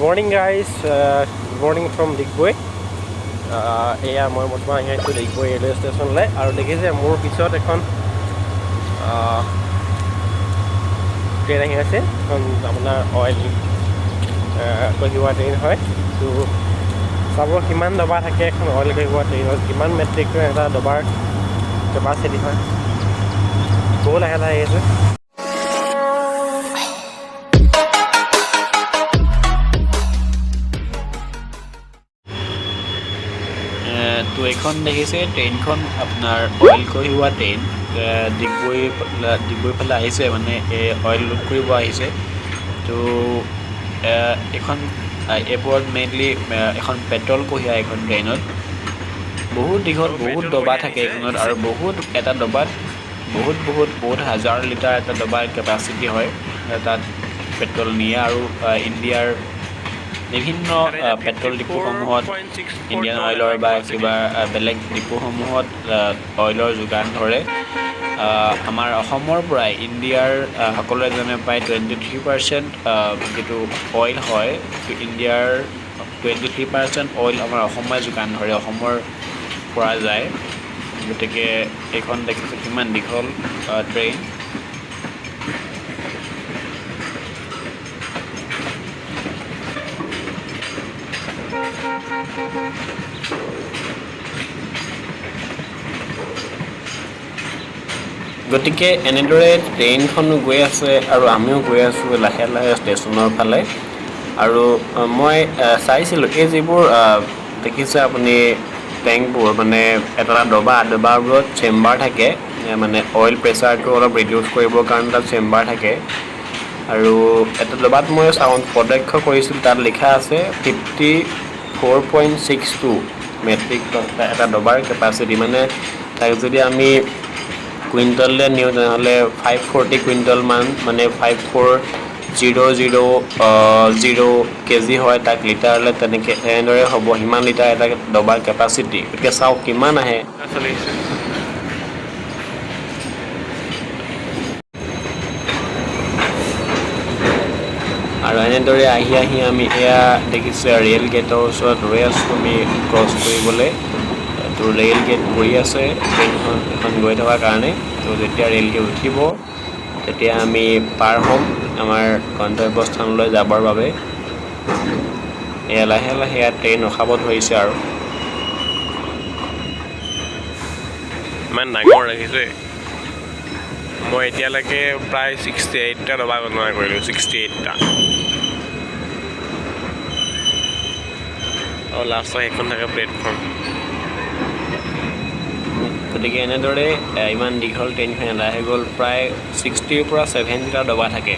Morning guys, good morning from Digboi. এয়া মই বৰ্তমান আহি আছোঁ ডিগবৈ ৰেলৱে ষ্টেচনলৈ আৰু দেখিছে মোৰ পিছত এখন ট্ৰেইন আহি আছে এখন আপোনাৰ অইল কঢ়িওৱা ট্ৰেইন হয় তো চাব কিমান ডবা থাকে এখন অইল কঢ়িওৱা ট্ৰেইনত কিমান মেট্ৰিক টন এটা ডবাৰ কেপাচিটি হয় বহু লাহে লাহে আহি আছে তো এখন দেখিছে ট্ৰেইনখন আপোনাৰ অইল কঢ়িওৱা ট্ৰেইন ডিগবৈ ফালে আহিছে মানে অইল লোড কৰিব আহিছে তো এখন এইবোৰত মেইনলি এখন পেট্ৰল কঢ়িয়ায় এখন ট্ৰেইনত বহুত দীঘল বহুত ডবা থাকে এইখনত আৰু বহুত এটা ডবাত বহুত হাজাৰ লিটাৰ এটা ডবাৰ কেপাচিটি হয় তাত পেট্ৰল নিয়ে আৰু ইণ্ডিয়াৰ বিভিন্ন পেট্ৰল ডিপুসমূহত ইণ্ডিয়ান অইলৰ বা কিবা বেলেগ ডিপুসমূহত অইলৰ যোগান ধৰে আমাৰ অসমৰ পৰাই ইণ্ডিয়াৰ সকলোৱে জানে প্ৰায় 23% যিটো অইল হয় ইণ্ডিয়াৰ 23% অইল আমাৰ অসমে যোগান ধৰে অসমৰ পৰা যায় গতিকে এইখন দেখিছোঁ কিমান দীঘল ট্ৰেইন গতিকে এনেদৰে ট্ৰেইনখনো গৈ আছে আৰু আমিও গৈ আছোঁ লাহে লাহে ষ্টেচনৰ ফালে আৰু মই চাইছিলোঁ এই যিবোৰ দেখিছে আপুনি টেংকবোৰ মানে এটা ডবাবোৰত চেম্বাৰ থাকে মানে অইল প্ৰেছাৰটো অলপ ৰিডিউচ কৰিবৰ কাৰণে তাত চেম্বাৰ থাকে আৰু এটা ডবাত মই প্ৰত্যক্ষ কৰিছিলোঁ তাত লিখা আছে 54.62 মেট্ৰিক টন এটা ডবাৰ কেপাচিটি মানে তাক যদি আমি কুইণ্টললৈ নিওঁ তেনেহ'লে 540 কুইণ্টল মান মানে 54,000 কেজি হয় তাক লিটাৰলৈ এনেদৰে হ'ব সিমান লিটাৰ এটা ডবাৰ কেপাচিটি গতিকে চাওক কিমান আহে আৰু এনেদৰে আহি আমি এয়া দেখিছোঁ ৰেল গেটৰ ওচৰত ৰৈ আছোঁ আমি ক্ৰছ কৰিবলৈ তো ৰেল গেট কৰি আছে ট্ৰেইনখন এখন গৈ থকাৰ কাৰণে তো যেতিয়া ৰেল গেট উঠিব তেতিয়া আমি পাৰ হ'ম আমাৰ গন্তব্যস্থানলৈ যাবৰ বাবে এয়া লাহে লাহে ইয়াত ট্ৰেইন ৰখাব ধৰিছে আৰু ইমান ডাঙৰ ৰাখিছে মই এতিয়ালৈকে প্ৰায় 68টা ডবা গণনা কৰিলোঁ 68টা আৰু লাষ্টত সেইখন থাকে প্লেটফৰ্ম গতিকে এনেদৰে ইমান দীঘল ট্ৰেইনখন এদাই হৈ গ'ল প্ৰায় 60ৰ পৰা 70টা ডবা থাকে